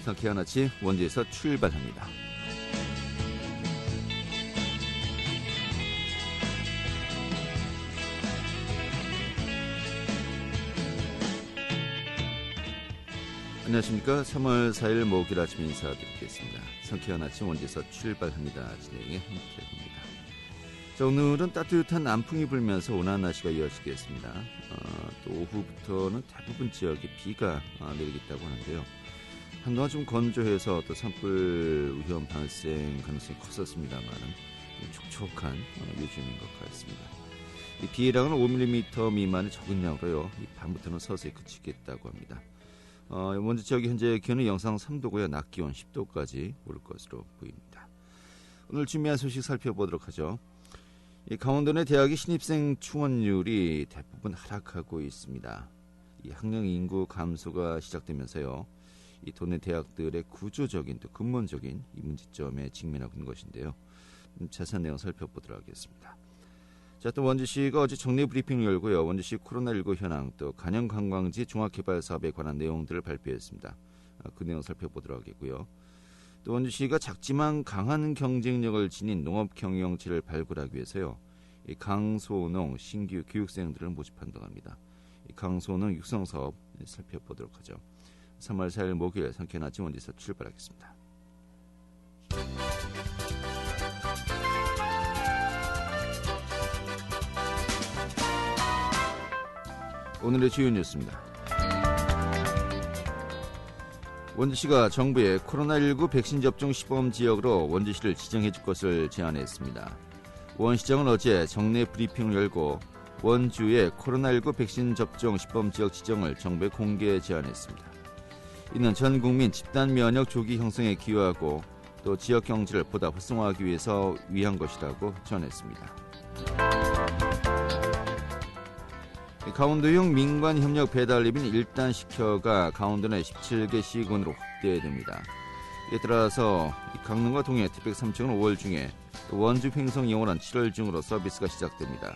상쾌한 아침 원주에서 출발합니다. 안녕하십니까. 3월 4일 목요일 아침 인사드리겠습니다. 상쾌한 아침 원주에서 출발합니다. 진행의 한태구입니다. 자, 오늘은 따뜻한 남풍이 불면서 온화한 날씨가 이어지겠습니다. 또 오후부터는 대부분 지역에 비가 내리겠다고 하는데요. 한동안 좀 건조해서 또 산불 위험 발생 가능성이 컸었습니다만 촉촉한 요즘인 것 같습니다. 이 비의 양은 5mm 미만의 적은 양으로요. 이 밤부터는 서서히 그치겠다고 합니다. 원주 지역의 현재 기온은 영상 3도고요. 낮 기온 10도까지 오를 것으로 보입니다. 오늘 준비한 소식 살펴보도록 하죠. 이 강원도 내 대학의 신입생 충원율이 대부분 하락하고 있습니다. 이 학령 인구 감소가 시작되면서요. 이 도내 대학들의 구조적인 또 근본적인 이 문제점에 직면하고 있는 것인데요. 자세한 내용 살펴보도록 하겠습니다. 자, 또 원주시가 어제 정례 브리핑을 열고요. 원주시 코로나19 현황 또 간영관광지 종합개발 사업에 관한 내용들을 발표했습니다. 그 내용 살펴보도록 하겠고요. 또 원주시가 작지만 강한 경쟁력을 지닌 농업 경영체를 발굴하기 위해서요. 이 강소농 신규 교육생들을 모집한다고 합니다. 이 강소농 육성 사업 살펴보도록 하죠. 3월 4일 목요일 상쾌한 아침 원주에서 출발하겠습니다. 오늘의 주요 뉴스입니다. 원주시가 정부에 코로나19 백신 접종 시범 지역으로 원주시를 지정해 줄 것을 제안했습니다. 원시장은 어제 정례 브리핑을 열고 원주의 코로나19 백신 접종 시범 지역 지정을 정부에 공개 제안했습니다. 이는 전 국민 집단 면역 조기 형성에 기여하고 또 지역 경제를 보다 활성화하기 위해서 위한 것이라고 전했습니다. 강원도형 민관협력 배달앱인 1단 시켜가 강원도 내 17개 시군으로 확대됩니다. 이에 따라서 강릉과 동해, 태백 3층은 5월 중에 원주 횡성 영월은 7월 중으로 서비스가 시작됩니다.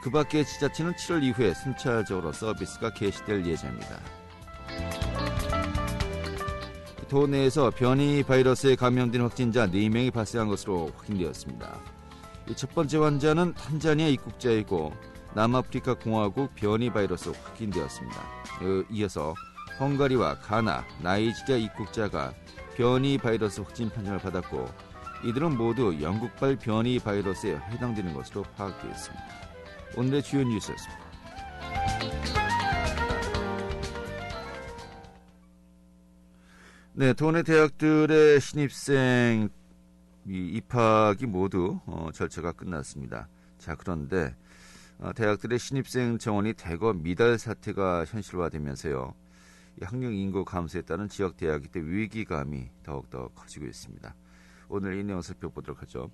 그 밖에 지자체는 7월 이후에 순차적으로 서비스가 개시될 예정입니다. 도내에서 변이 바이러스에 감염된 확진자 4명이 발생한 것으로 확인되었습니다. 첫 번째 환자는 탄자니아 입국자이고 남아프리카 공화국 변이 바이러스 확인되었습니다. 이어서 헝가리와 가나, 나이지리아 입국자가 변이 바이러스 확진 판정을 받았고 이들은 모두 영국발 변이 바이러스에 해당되는 것으로 파악되었습니다. 오늘의 주요 뉴스였습니다. 네, 도내 대학들의 신입생 입학이 모두 절차가 끝났습니다. 자, 그런데 대학들의 신입생 정원이 대거 미달 사태가 현실화되면서요. 학령 인구 감소에 따른 지역 대학의 위기감이 더욱더 커지고 있습니다. 오늘 이 내용 살펴보도록 하죠.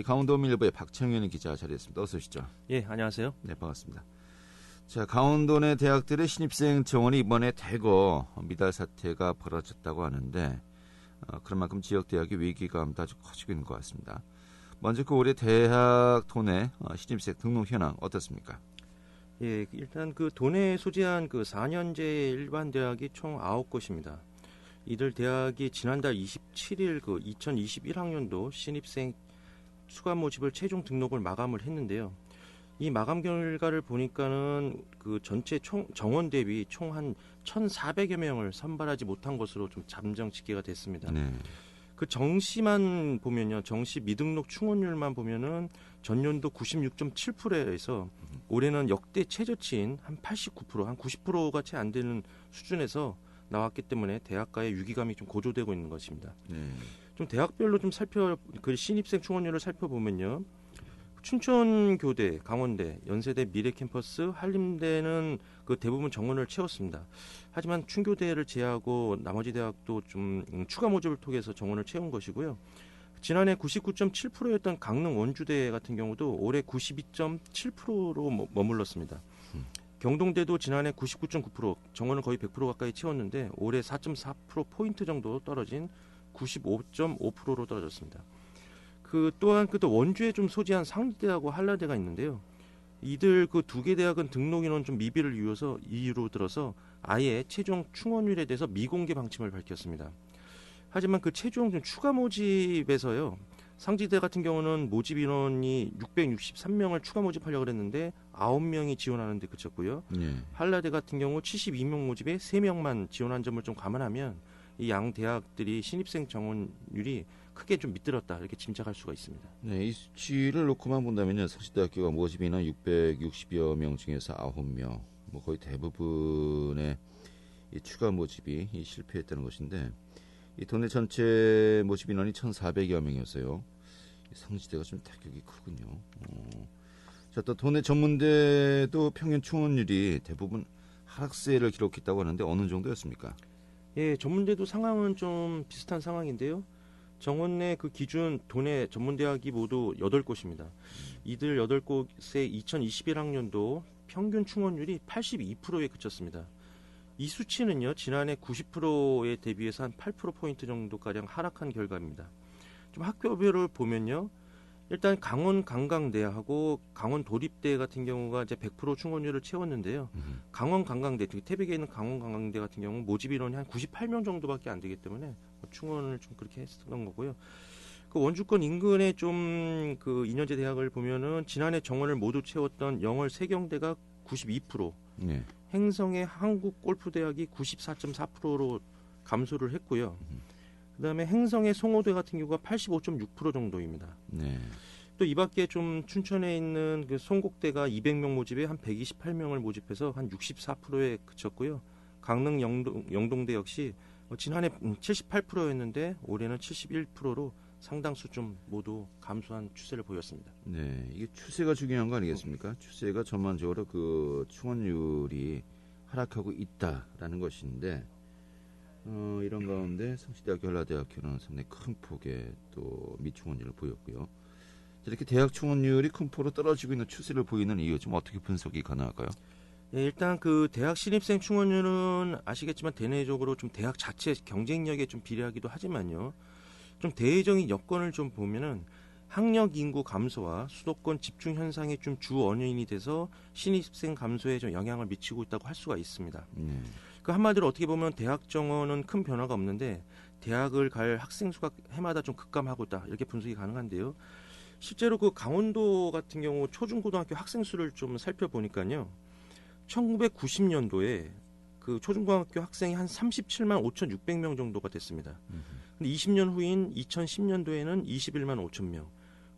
강원도민일보의 박창현 기자 자리했습니다. 어서 오시죠. 예, 안녕하세요. 네, 반갑습니다. 자, 강원도 내 대학들의 신입생 정원이 이번에 대거 미달 사태가 벌어졌다고 하는데 그런 만큼 지역 대학의 위기감도 아주 커지고 있는 것 같습니다. 먼저 그 올해 대학 도내 신입생 등록 현황 어떻습니까? 예, 일단 그 도내에 소재한 그 4년제 일반 대학이 총 9곳입니다. 이들 대학이 지난달 27일 그 2021학년도 신입생 추가 모집을 최종 등록을 마감을 했는데요. 이 마감 결과를 보니까는 그 전체 총 정원 대비 총 한 1,400여 명을 선발하지 못한 것으로 좀 잠정치기가 됐습니다. 네. 그 정시만 보면요, 정시 미등록 충원율만 보면은 전년도 96.7%에서 올해는 역대 최저치인 한 89%, 한 90%가 채 안 되는 수준에서 나왔기 때문에 대학가의 위기감이 좀 고조되고 있는 것입니다. 좀 대학별로 좀 그 신입생 충원율을 살펴보면요, 춘천교대, 강원대, 연세대, 미래캠퍼스, 한림대는 그 대부분 정원을 채웠습니다. 하지만 춘교대를 제외하고 나머지 대학도 좀 추가 모집을 통해서 정원을 채운 것이고요. 지난해 99.7%였던 강릉 원주대 같은 경우도 올해 92.7%로 머물렀습니다. 경동대도 지난해 99.9%, 정원을 거의 100% 가까이 채웠는데 올해 4.4%포인트 정도 떨어진 95.5%로 떨어졌습니다. 그 또한 또 원주에 좀 소재한 상지대하고 한라대가 있는데요. 이들 그 두 개 대학은 등록 인원 좀 미비를 이유로 들어서 아예 최종 충원율에 대해서 미공개 방침을 밝혔습니다. 하지만 그 최종 좀 추가 모집에서요. 상지대 같은 경우는 모집 인원이 663명을 추가 모집하려고 했는데 9명이 지원하는데 그쳤고요. 예. 한라대 같은 경우 72명 모집에 3명만 지원한 점을 좀 감안하면 이 양 대학들이 신입생 정원율이 크게 좀 밑들었다 이렇게 짐작할 수가 있습니다. 네, 이 수치를 놓고만 본다면요. 성시대학교가 모집 인원 660여 명 중에서 9명, 뭐 거의 대부분의 이 추가 모집이 실패했다는 것인데 이 도내 전체 모집 인원이 1,400여 명이었어요. 성시대가 좀 타격이 크군요. 자, 또 도내 전문대도 평균 충원율이 대부분 하락세를 기록했다고 하는데 어느 정도였습니까? 예, 전문대도 상황은 좀 비슷한 상황인데요. 정원 내 그 기준 도내 전문대학이 모두 8곳입니다. 이들 8곳의 2021학년도 평균 충원율이 82%에 그쳤습니다. 이 수치는요, 지난해 90%에 대비해서 한 8%포인트 정도가량 하락한 결과입니다. 좀 학교별을 보면요, 일단 강원 관광대하고 강원 도립대 같은 경우가 이제 100% 충원율을 채웠는데요. 강원 관광대, 특히 태백에 있는 강원 관광대 같은 경우 모집 인원이 한 98명 정도밖에 안 되기 때문에 충원을 좀 그렇게 했었던 거고요. 그 원주권 인근의 좀 그 2년제 대학을 보면은 지난해 정원을 모두 채웠던 영월 세경대가 92%, 네. 행성의 한국골프대학이 94.4%로 감소를 했고요. 그다음에 행성의 송호대 같은 경우가 85.6% 정도입니다. 네. 또 이 밖에 좀 춘천에 있는 그 송곡대가 200명 모집에 한 128명을 모집해서 한 64%에 그쳤고요. 강릉 영동대 역시 지난해 78%였는데 올해는 71%로 상당수 좀 모두 감소한 추세를 보였습니다. 네, 이게 추세가 중요한 거 아니겠습니까? 추세가 전반적으로 그 충원율이 하락하고 있다라는 것인데 이런 가운데 성시대학교, 한라대학교는 상당히 큰 폭의 또 미충원율을 보였고요. 이렇게 대학 충원율이 큰 폭으로 떨어지고 있는 추세를 보이는 이유 좀 어떻게 분석이 가능할까요? 네, 일단 그 대학 신입생 충원율은 아시겠지만 대내적으로 좀 대학 자체 경쟁력에 좀 비례하기도 하지만요. 좀 대외적인 여건을 좀 보면은 학력 인구 감소와 수도권 집중 현상이 좀 주 원인이 돼서 신입생 감소에 좀 영향을 미치고 있다고 할 수가 있습니다. 그 한마디로 어떻게 보면 대학 정원은 큰 변화가 없는데 대학을 갈 학생 수가 해마다 좀 급감하고 있다 이렇게 분석이 가능한데요. 실제로 그 강원도 같은 경우 초중고등학교 학생 수를 좀 살펴보니까요. 1990년도에 그 초중고등학교 학생이 한 37만 5,600명 정도가 됐습니다. 근데 20년 후인 2010년도에는 21만 5천 명.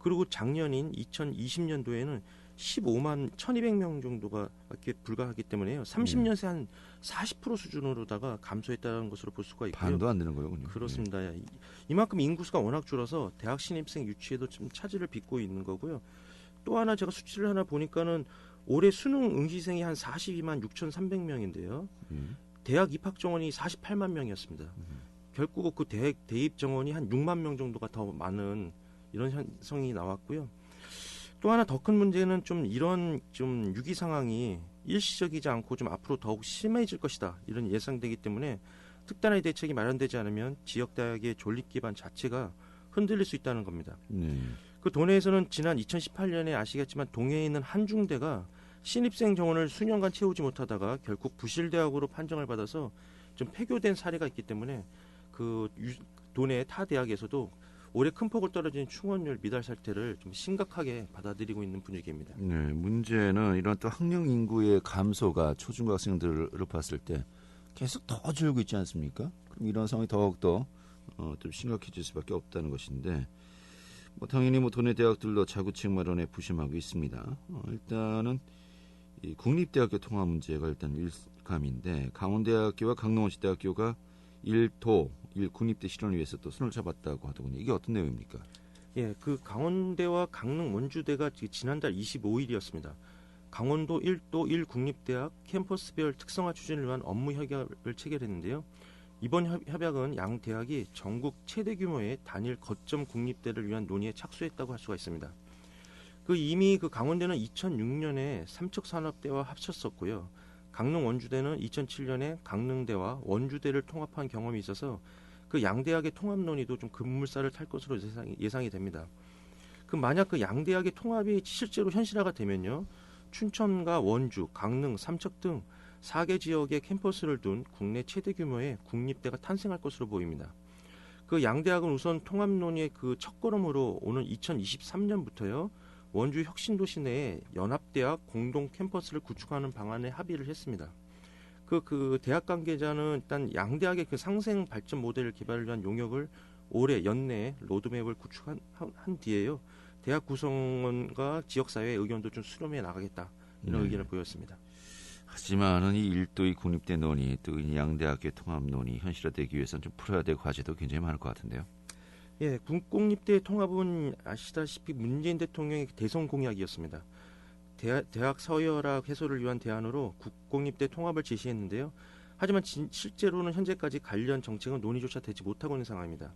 그리고 작년인 2020년도에는 15만 1,200명 정도가 밖에 불과하기 때문에요. 30년 새 한 40% 수준으로다가 감소했다는 것으로 볼 수가 있고요. 반도 안 되는 거군요. 그렇습니다. 이만큼 인구수가 워낙 줄어서 대학 신입생 유치에도 좀 차질을 빚고 있는 거고요. 또 하나 제가 수치를 하나 보니까는 올해 수능 응시생이 한 42만 6,300명인데요. 대학 입학 정원이 48만 명이었습니다. 결국 그 대입 정원이 한 6만 명 정도가 더 많은 이런 현상이 나왔고요. 또 하나 더 큰 문제는 좀 이런 좀 위기 상황이 일시적이지 않고 좀 앞으로 더욱 심해질 것이다 이런 예상되기 때문에 특단의 대책이 마련되지 않으면 지역 대학의 존립 기반 자체가 흔들릴 수 있다는 겁니다. 그 도내에서는 지난 2018년에 아시겠지만 동해에 있는 한중대가 신입생 정원을 수년간 채우지 못하다가 결국 부실대학으로 판정을 받아서 좀 폐교된 사례가 있기 때문에 그 도내 타 대학에서도 올해 큰 폭을 떨어진 충원율 미달 사태를 좀 심각하게 받아들이고 있는 분위기입니다. 네, 문제는 이런 또 학령 인구의 감소가 초중고학생들을 봤을 때 계속 더 줄고 있지 않습니까? 그럼 이런 상황이 더욱더 좀 심각해질 수밖에 없다는 것인데 뭐 당연히 뭐 도내 대학들도 자구책 마련에 부심하고 있습니다. 일단은 이 국립대학교 통합 문제가 일단 일감인데 강원대학교와 강릉원시대학교가 1국립대 실현을 위해서 또 손을 잡았다고 하더군요. 이게 어떤 내용입니까? 예, 그 강원대와 강릉 원주대가 지난달 25일이었습니다. 강원도 1도 1국립대학 캠퍼스별 특성화 추진을 위한 업무 협약을 체결했는데요. 이번 협약은 양 대학이 전국 최대 규모의 단일 거점 국립대를 위한 논의에 착수했다고 할 수가 있습니다. 그 이미 그 강원대는 2006년에 삼척산업대와 합쳤었고요. 강릉 원주대는 2007년에 강릉대와 원주대를 통합한 경험이 있어서 그 양대학의 통합 논의도 좀 급물살을 탈 것으로 예상이 됩니다. 그 만약 그 양대학의 통합이 실제로 현실화가 되면요. 춘천과 원주, 강릉, 삼척 등 4개 지역의 캠퍼스를 둔 국내 최대 규모의 국립대가 탄생할 것으로 보입니다. 그 양대학은 우선 통합 논의의 그 첫걸음으로 오는 2023년부터요. 원주 혁신도시 내에 연합대학 공동 캠퍼스를 구축하는 방안에 합의를 했습니다. 그 대학 관계자는 일단 양대학의 그 상생 발전 모델을 개발을 위한 용역을 올해 연내에 로드맵을 구축한 한 뒤에요. 대학 구성원과 지역사회의 의견도 좀 수렴해 나가겠다. 이런 의견을 보였습니다. 하지만은 이 일도의 국립대 논의 또 이 양대학의 통합 논의 현실화되기 위해서는 좀 풀어야 될 과제도 굉장히 많을 것 같은데요. 예, 국공립대 통합은 아시다시피 문재인 대통령의 대선 공약이었습니다. 대학 서열학 해소를 위한 대안으로 국공립대 통합을 제시했는데요. 하지만 실제로는 현재까지 관련 정책은 논의조차 되지 못하고 있는 상황입니다.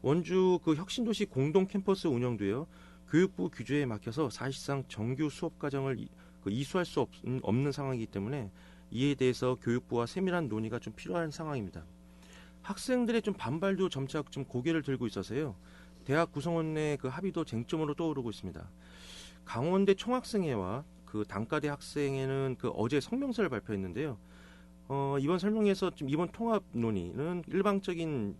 원주 그 혁신도시 공동 캠퍼스 운영도요. 교육부 규제에 막혀서 사실상 정규 수업 과정을 이수할 수 없는 상황이기 때문에 이에 대해서 교육부와 세밀한 논의가 좀 필요한 상황입니다. 학생들의 좀 반발도 점차 좀 고개를 들고 있어서요. 대학 구성원 내 그 합의도 쟁점으로 떠오르고 있습니다. 강원대 총학생회와 그 단과대 학생회는 그 어제 성명서를 발표했는데요. 이번 설명에서 좀 이번 통합 논의는 일방적인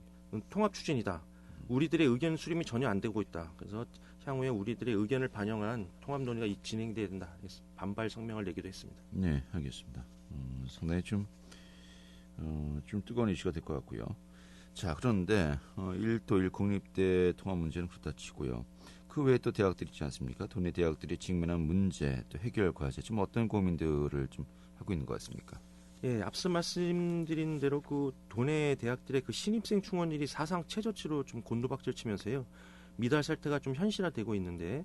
통합 추진이다. 우리들의 의견 수렴이 전혀 안 되고 있다. 그래서 향후에 우리들의 의견을 반영한 통합 논의가 진행돼야 된다. 반발 성명을 내기도 했습니다. 네, 알겠습니다. 상당히 좀 뜨거운 이슈가 될 것 같고요. 자, 그런데 1도 1 국립대 통합 문제는 그렇다 치고요. 그 외에 또 대학들이 있지 않습니까? 도내 대학들이 직면한 문제, 또 해결 과제, 지금 어떤 고민들을 좀 하고 있는 것 같습니까? 예, 앞서 말씀드린 대로 그 도내 대학들의 그 신입생 충원율이 사상 최저치로 좀 곤두박질 치면서요. 미달 살태가 좀 현실화되고 있는데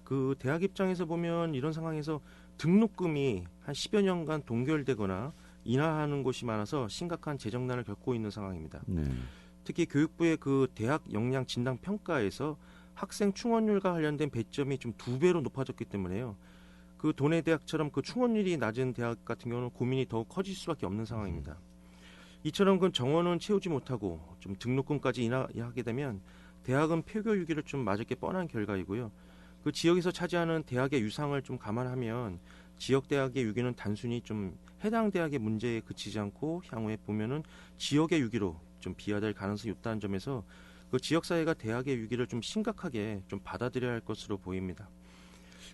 그 대학 입장에서 보면 이런 상황에서 등록금이 한 10여 년간 동결되거나 인하하는 곳이 많아서 심각한 재정난을 겪고 있는 상황입니다. 네. 특히 교육부의 그 대학 역량 진단 평가에서 학생 충원율과 관련된 배점이 좀 2배로 높아졌기 때문에요. 그 도내 대학처럼 그 충원율이 낮은 대학 같은 경우는 고민이 더욱 커질 수밖에 없는 상황입니다. 이처럼 그 정원은 채우지 못하고 좀 등록금까지 인하하게 되면 대학은 폐교 위기를 좀 맞을 게 뻔한 결과이고요. 그 지역에서 차지하는 대학의 유상을 좀 감안하면 지역 대학의 위기는 단순히 좀 해당 대학의 문제에 그치지 않고 향후에 보면은 지역의 위기로 좀 비화될 가능성이 있다는 점에서 그 지역 사회가 대학의 위기를 좀 심각하게 좀 받아들여야 할 것으로 보입니다.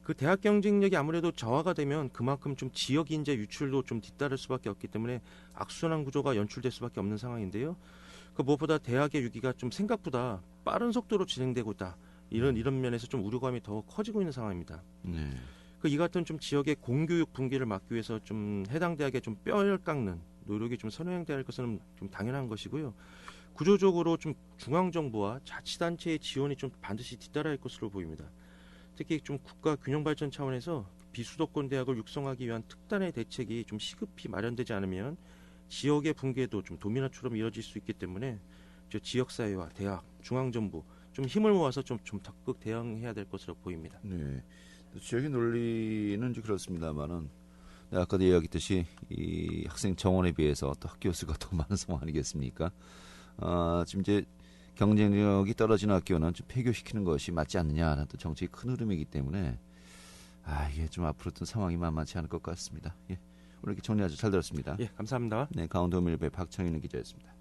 그 대학 경쟁력이 아무래도 저하가 되면 그만큼 좀 지역 인재 유출도 좀 뒤따를 수밖에 없기 때문에 악순환 구조가 연출될 수밖에 없는 상황인데요. 그 무엇보다 대학의 위기가 좀 생각보다 빠른 속도로 진행되고 있다. 이런 면에서 좀 우려감이 더 커지고 있는 상황입니다. 네. 이 같은 좀 지역의 공교육 붕괴를 막기 위해서 좀 해당 대학에 좀 뼈를 깎는 노력이 좀 선행돼야 할 것은 좀 당연한 것이고요. 구조적으로 좀 중앙 정부와 자치단체의 지원이 좀 반드시 뒤따라야 할 것으로 보입니다. 특히 좀 국가 균형 발전 차원에서 비수도권 대학을 육성하기 위한 특단의 대책이 좀 시급히 마련되지 않으면 지역의 붕괴도 좀 도미노처럼 이어질 수 있기 때문에 지역 사회와 대학, 중앙 정부 좀 힘을 모아서 좀 적극 대응해야 될 것으로 보입니다. 네. 지역의 논리는 이제 그렇습니다만은 아까도 이야기했듯이 이 학생 정원에 비해서 또 학교 수가 더 많은 상황 아니겠습니까? 지금 이제 경쟁력이 떨어지는 학교는 좀 폐교시키는 것이 맞지 않느냐는 또 정책의 큰 흐름이기 때문에 이게 좀 앞으로 또 상황이 만만치 않을 것 같습니다. 예. 오늘 이렇게 정리 아주 잘 들었습니다. 예, 감사합니다. 네, 강원도밀배 박창윤 기자였습니다.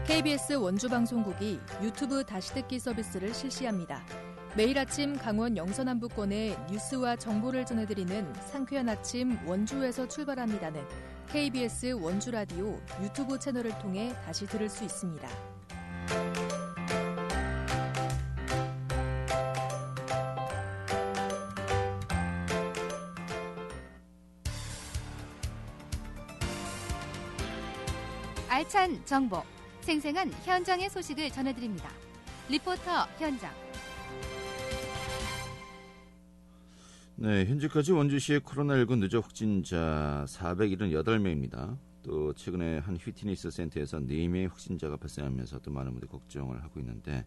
KBS 원주방송국이 유튜브 다시 듣기 서비스를 실시합니다. 매일 아침 강원 영서남부권의 뉴스와 정보를 전해드리는 상쾌한 아침 원주에서 출발합니다는 KBS 원주라디오 유튜브 채널을 통해 다시 들을 수 있습니다. 알찬 정보, 생생한 현장의 소식을 전해드립니다. 리포터 현장. 네, 현재까지 원주시의 코로나19 누적 확진자 478명입니다. 또 최근에 한 휘트니스 센터에서 4명의 확진자가 발생하면서 또 많은 분들이 걱정을 하고 있는데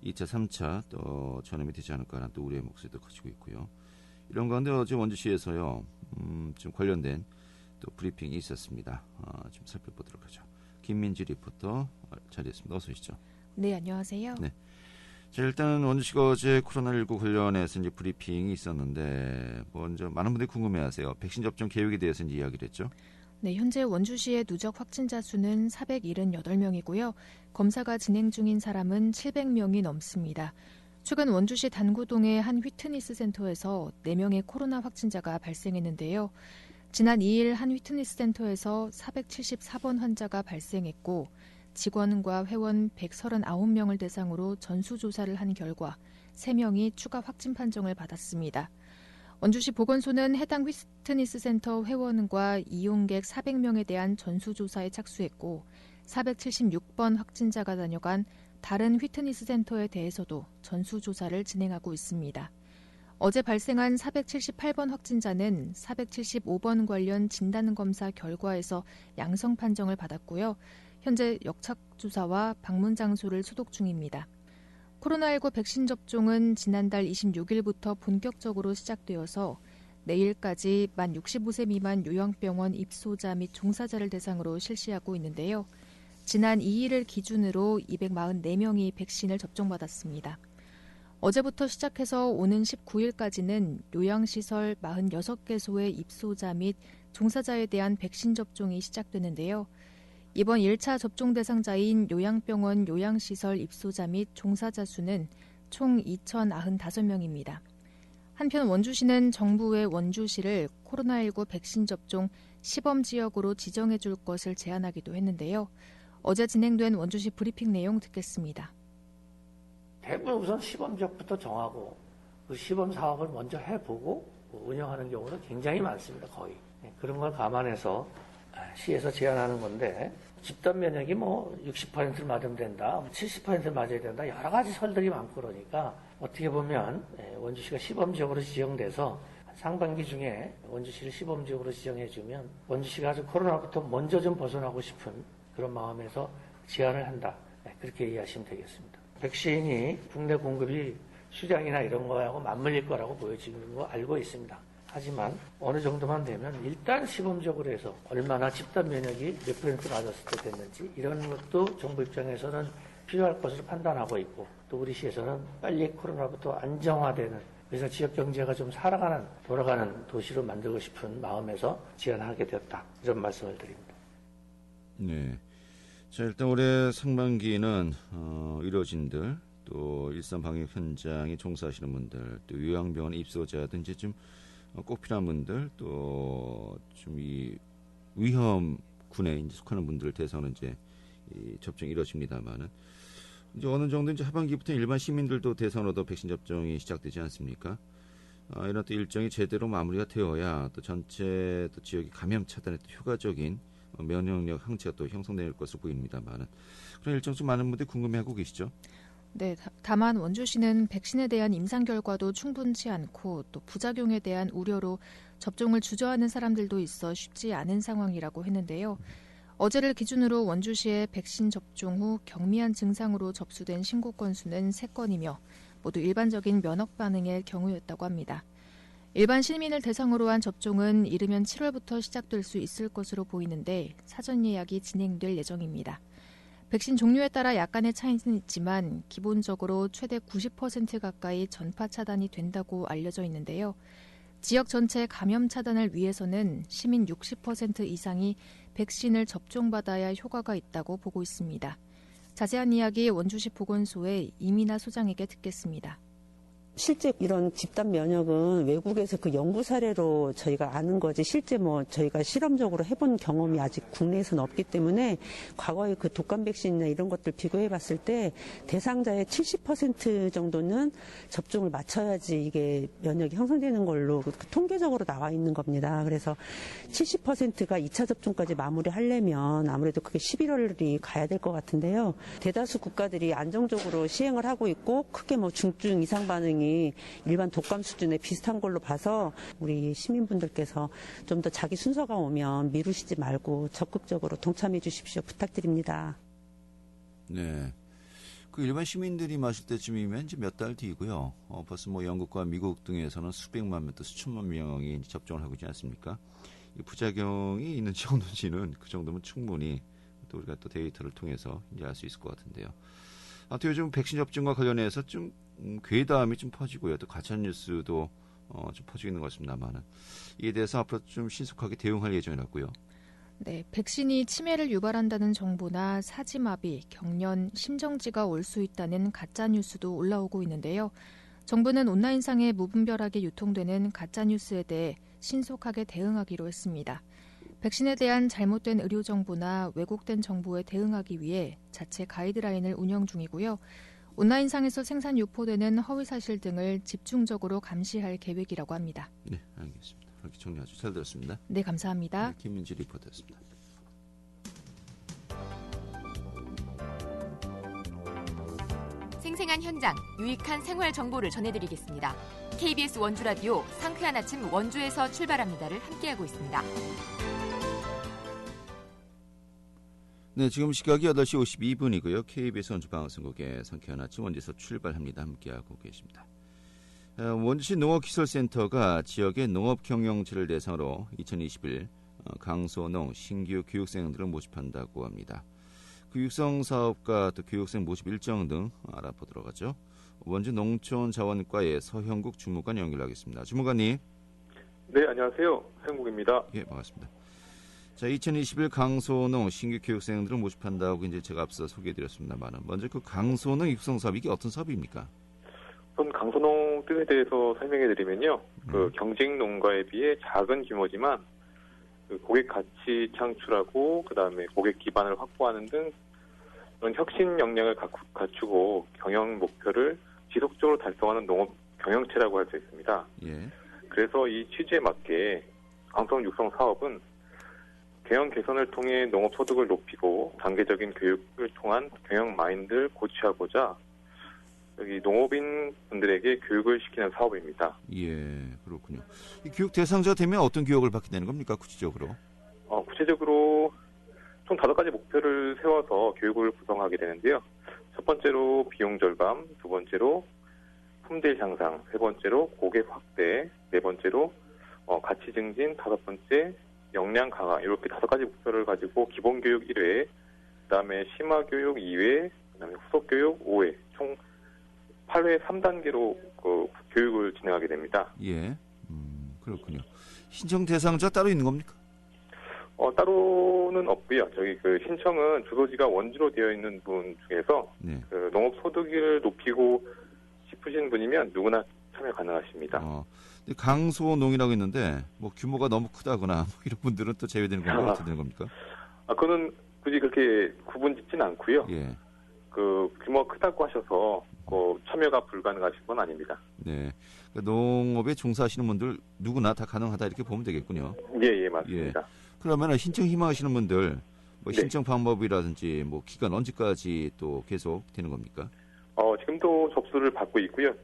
2차, 3차 또 전염이 되지 않을까라는 또 우려의 목소리도 커지고 있고요. 이런 가운데 어제 원주시에서요, 좀 관련된 또 브리핑이 있었습니다. 좀 살펴보도록 하죠. 김민지 리포터 자리했습니다. 어서 오시죠. 네, 안녕하세요. 네. 자, 일단 원주시가 어제 코로나19 관련해서 이제 브리핑이 있었는데 먼저 많은 분들이 궁금해하세요. 백신 접종 계획에 대해서 이제 이야기를 했죠. 네, 현재 원주시의 누적 확진자 수는 478명이고요. 검사가 진행 중인 사람은 700명이 넘습니다. 최근 원주시 단구동의 한 휘트니스 센터에서 4명의 코로나 확진자가 발생했는데요. 지난 2일 한 휘트니스 센터에서 474번 환자가 발생했고 직원과 회원 139명을 대상으로 전수조사를 한 결과 3명이 추가 확진 판정을 받았습니다. 원주시 보건소는 해당 휘트니스 센터 회원과 이용객 400명에 대한 전수조사에 착수했고 476번 확진자가 다녀간 다른 휘트니스 센터에 대해서도 전수조사를 진행하고 있습니다. 어제 발생한 478번 확진자는 475번 관련 진단검사 결과에서 양성 판정을 받았고요. 현재 역착주사와 방문 장소를 소독 중입니다. 코로나19 백신 접종은 지난달 26일부터 본격적으로 시작되어서 내일까지 만 65세 미만 요양병원 입소자 및 종사자를 대상으로 실시하고 있는데요. 지난 2일을 기준으로 244명이 백신을 접종받았습니다. 어제부터 시작해서 오는 19일까지는 요양시설 46개소의 입소자 및 종사자에 대한 백신 접종이 시작되는데요. 이번 1차 접종 대상자인 요양병원 요양시설 입소자 및 종사자 수는 총 2,095명입니다. 한편 원주시는 정부의 원주시를 코로나19 백신 접종 시범지역으로 지정해 줄 것을 제안하기도 했는데요. 어제 진행된 원주시 브리핑 내용 듣겠습니다. 대부분 우선 시범지역부터 정하고 그 시범 사업을 먼저 해보고 운영하는 경우는 굉장히 많습니다. 거의. 그런 걸 감안해서 시에서 제안하는 건데 집단 면역이 60%를 맞으면 된다, 70%를 맞아야 된다, 여러 가지 설들이 많고 그러니까 어떻게 보면 원주시가 시범지역으로 지정돼서 상반기 중에 원주시를 시범지역으로 지정해주면 원주시가 아주 코로나부터 먼저 좀 벗어나고 싶은 그런 마음에서 제안을 한다. 그렇게 이해하시면 되겠습니다. 백신이 국내 공급이 수량이나 이런 거하고 맞물릴 거라고 보여지는 거 알고 있습니다. 하지만 어느 정도만 되면 일단 시범적으로 해서 얼마나 집단 면역이 몇 퍼센트 맞았을 때 됐는지 이런 것도 정부 입장에서는 필요할 것으로 판단하고 있고 또 우리 시에서는 빨리 코로나부터 안정화되는 그래서 지역 경제가 좀 돌아가는 도시로 만들고 싶은 마음에서 제안하게 되었다. 이런 말씀을 드립니다. 네. 자, 일단 올해 상반기는 의료진들 또 일선 방역 현장에 종사하시는 분들 또 요양병원 입소자든지 좀 꼭 필요한 분들 또 좀 이 위험군에 이제 속하는 분들을 대상으로 이제 이 접종이 이루어집니다만은 이제 어느 정도 이제 하반기부터 일반 시민들도 대상으로도 백신 접종이 시작되지 않습니까? 이런 또 일정이 제대로 마무리가 되어야 또 전체 또 지역의 감염 차단에 또 효과적인 면역력 항체가 또 형성될 것으로 보입니다만은 그런 일정 중 많은 분들이 궁금해하고 계시죠? 네, 다만 원주시는 백신에 대한 임상 결과도 충분치 않고 또 부작용에 대한 우려로 접종을 주저하는 사람들도 있어 쉽지 않은 상황이라고 했는데요. 어제를 기준으로 원주시의 백신 접종 후 경미한 증상으로 접수된 신고 건수는 3건이며 모두 일반적인 면역 반응의 경우였다고 합니다. 일반 시민을 대상으로 한 접종은 이르면 7월부터 시작될 수 있을 것으로 보이는데 사전 예약이 진행될 예정입니다. 백신 종류에 따라 약간의 차이는 있지만 기본적으로 최대 90% 가까이 전파 차단이 된다고 알려져 있는데요. 지역 전체 감염 차단을 위해서는 시민 60% 이상이 백신을 접종받아야 효과가 있다고 보고 있습니다. 자세한 이야기 원주시 보건소의 이민아 소장에게 듣겠습니다. 실제 이런 집단 면역은 외국에서 그 연구 사례로 저희가 아는 거지 실제 저희가 실험적으로 해본 경험이 아직 국내에서는 없기 때문에 과거의 그 독감 백신이나 이런 것들 비교해 봤을 때 대상자의 70% 정도는 접종을 마쳐야지 이게 면역이 형성되는 걸로 그 통계적으로 나와 있는 겁니다. 그래서 70%가 2차 접종까지 마무리하려면 아무래도 그게 11월이 가야 될 것 같은데요. 대다수 국가들이 안정적으로 시행을 하고 있고 크게 중증 이상 반응이 일반 독감 수준에 비슷한 걸로 봐서 우리 시민분들께서 좀 더 자기 순서가 오면 미루시지 말고 적극적으로 동참해 주십시오. 부탁드립니다. 네. 그 일반 시민들이 맞을 때쯤이면 이제 몇 달 뒤고요. 벌써 영국과 미국 등에서는 수백만 명 또 수천만 명이 이제 접종을 하고 있지 않습니까? 이 부작용이 있는지 없는지는 그 정도면 충분히 또 우리가 또 데이터를 통해서 이제 알 수 있을 것 같은데요. 또 요즘 백신 접종과 관련해서 좀 괴담이 좀 퍼지고요. 또 가짜 뉴스도 좀 퍼지고 있는 것 같습니다만은 이에 대해서 앞으로 좀 신속하게 대응할 예정이라고요. 네, 백신이 치매를 유발한다는 정보나 사지마비, 경련, 심정지가 올 수 있다는 가짜 뉴스도 올라오고 있는데요. 정부는 온라인상에 무분별하게 유통되는 가짜 뉴스에 대해 신속하게 대응하기로 했습니다. 백신에 대한 잘못된 의료 정보나 왜곡된 정보에 대응하기 위해 자체 가이드라인을 운영 중이고요. 온라인상에서 생산 유포되는 허위 사실 등을 집중적으로 감시할 계획이라고 합니다. 네, 알겠습니다. 그렇게 정리 아주 잘 들었습니다. 네, 감사합니다. 네, 김민지 리포터였습니다. 생생한 현장, 유익한 생활 정보를 전해드리겠습니다. KBS 원주 라디오 상쾌한 아침 원주에서 출발합니다를 함께하고 있습니다. 네, 지금 시각이 8시 52분이고요. KBS 원주 방송국의 상쾌한 아침 원주에서 출발합니다. 함께하고 계십니다. 원주시 농업기술센터가 지역의 농업 경영체를 대상으로 2021 강소농 신규 교육생들을 모집한다고 합니다. 그 육성 사업과 또 교육생 모집 일정 등 알아보도록 하죠. 원주 농촌자원과의 서형국 주무관 연결하겠습니다. 주무관님. 네, 안녕하세요. 서형국입니다. 예, 반갑습니다. 자, 2021 강소농 신규 교육생들을 모집한다고 이제 제가 앞서 소개해드렸습니다만, 먼저 그 강소농 육성 사업 이게 어떤 사업입니까? 우선 강소농 뜻에 대해서 설명해드리면요, 그 경직 농가에 비해 작은 규모지만 그 고객 가치 창출하고 그 다음에 고객 기반을 확보하는 등 그런 혁신 역량을 갖추고 경영 목표를 지속적으로 달성하는 농업 경영체라고 할 수 있습니다. 예. 그래서 이 취지에 맞게 강소농 육성 사업은 경영 개선을 통해 농업 소득을 높이고 단계적인 교육을 통한 경영 마인드를 고취하고자 여기 농업인 분들에게 교육을 시키는 사업입니다. 예, 그렇군요. 이 교육 대상자 되면 어떤 교육을 받게 되는 겁니까, 구체적으로? 구체적으로 총 5가지 목표를 세워서 교육을 구성하게 되는데요. 첫 번째로 비용 절감, 두 번째로 품질 향상, 세 번째로 고객 확대, 네 번째로 가치 증진, 다섯 번째 역량 강화, 이렇게 5가지 목표를 가지고 기본 교육 1회, 그다음에 심화 교육 2회, 그다음에 후속 교육 5회, 총 8회 3단계로 그 교육을 진행하게 됩니다. 예, 그렇군요. 신청 대상자 따로 있는 겁니까? 따로는 없고요. 저기 그 신청은 주소지가 원주로 되어 있는 분 중에서 네. 그 농업 소득을 높이고 싶으신 분이면 누구나 참여 가능하십니다. 근데 강소농이라고 했는데 뭐 규모가 너무 크다거나 뭐 이런 분들은 또 제외되는 건가요? 어떻게 되는 겁니까? 그거는 굳이 그렇게 구분짓지는 않고요. 예. 그 규모가 크다고 하셔서 참여가 불가능하신 건 아닙니다. 네. 그러니까 농업에 종사하시는 분들 누구나 다 가능하다 이렇게 보면 되겠군요. 예, 맞습니다. 예. 그러면 신청 희망하시는 분들 뭐 네. 신청 방법이라든지 뭐 기간 언제까지 또 계속 되는 겁니까? 지금도 접수를 받고 있고요.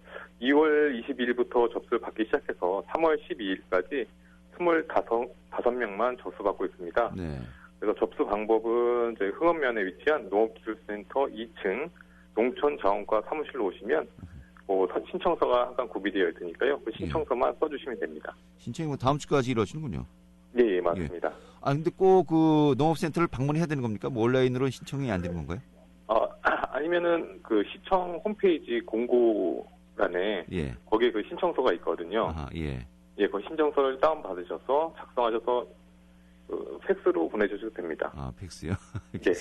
2월 22일부터 접수를 받기 시작해서 3월 12일까지 25명만 접수받고 있습니다. 네. 그래서 접수 방법은 저희 흥원면에 위치한 농업기술센터 2층 농촌자원과 사무실로 오시면 신청서가 항상 구비되어 있으니까요. 그 신청서만 써주시면 됩니다. 신청이 뭐 다음 주까지 이루어지는군요. 예, 맞습니다. 근데 꼭 그 농업센터를 방문해야 되는 겁니까? 뭐 온라인으로 신청이 안 되는 건가요? 아니면은 그 시청 홈페이지 공고란에 거기에 그 신청서가 있거든요. 예, 그 신청서를 다운 받으셔서 작성하셔서 팩스로 보내주셔도 됩니다. 팩스요? 네.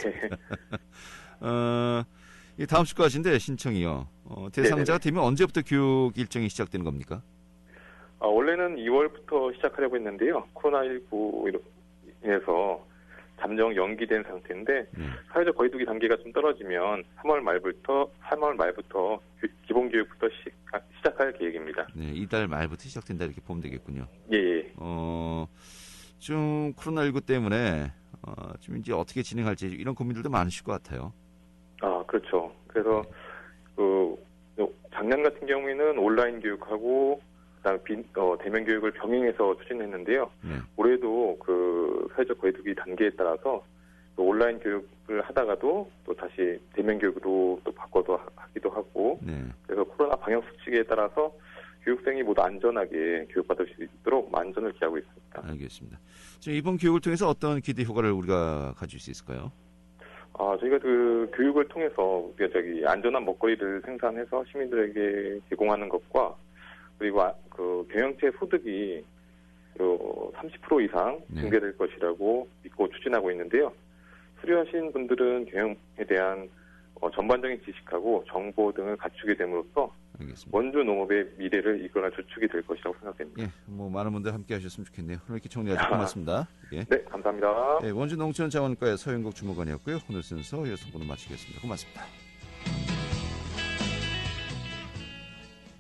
다음 주까지인데 신청이요. 대상자가 되면 언제부터 교육 일정이 시작되는 겁니까? 원래는 2월부터 시작하려고 했는데요. 코로나19로 인해서 잠정 연기된 상태인데 사회적 거리두기 단계가 좀 떨어지면 3월 말부터 기본 교육부터 시작할 계획입니다. 네, 이달 말부터 시작된다 이렇게 보면 되겠군요. 예. 좀 코로나19 때문에 좀 이제 어떻게 진행할지 이런 고민들도 많으실 것 같아요. 그렇죠. 그래서 작년 같은 경우에는 온라인 교육하고 그다음에 대면 교육을 병행해서 추진했는데요. 올해도 그 사회적 거리두기 단계에 따라서 또 온라인 교육을 하다가도 또 다시 대면 교육으로 또 바꿔서 하기도 하고 그래서 코로나 방역 수칙에 따라서 교육생이 모두 안전하게 교육받을 수 있도록 만전을 기하고 있습니다. 알겠습니다. 지금 이번 교육을 통해서 어떤 기대 효과를 우리가 가질 수 있을까요? 저희가 그 교육을 통해서 우리가 안전한 먹거리를 생산해서 시민들에게 제공하는 것과 그리고 그 경영체 소득이 30% 이상 증대될 것이라고 믿고 추진하고 있는데요. 수료하신 분들은 경영에 대한 전반적인 지식하고 정보 등을 갖추게 됨으로써 알겠습니다. 원주 농업의 미래를 이끌어낼 주축이 될 것이라고 생각됩니다. 예, 많은 분들 함께 하셨으면 좋겠네요. 오늘 이렇게 정리하셔서 고맙습니다. 예. 네, 감사합니다. 원주 농촌자원과의 서영국 주무관이었고요. 오늘 순서 여섯 분을 마치겠습니다. 고맙습니다.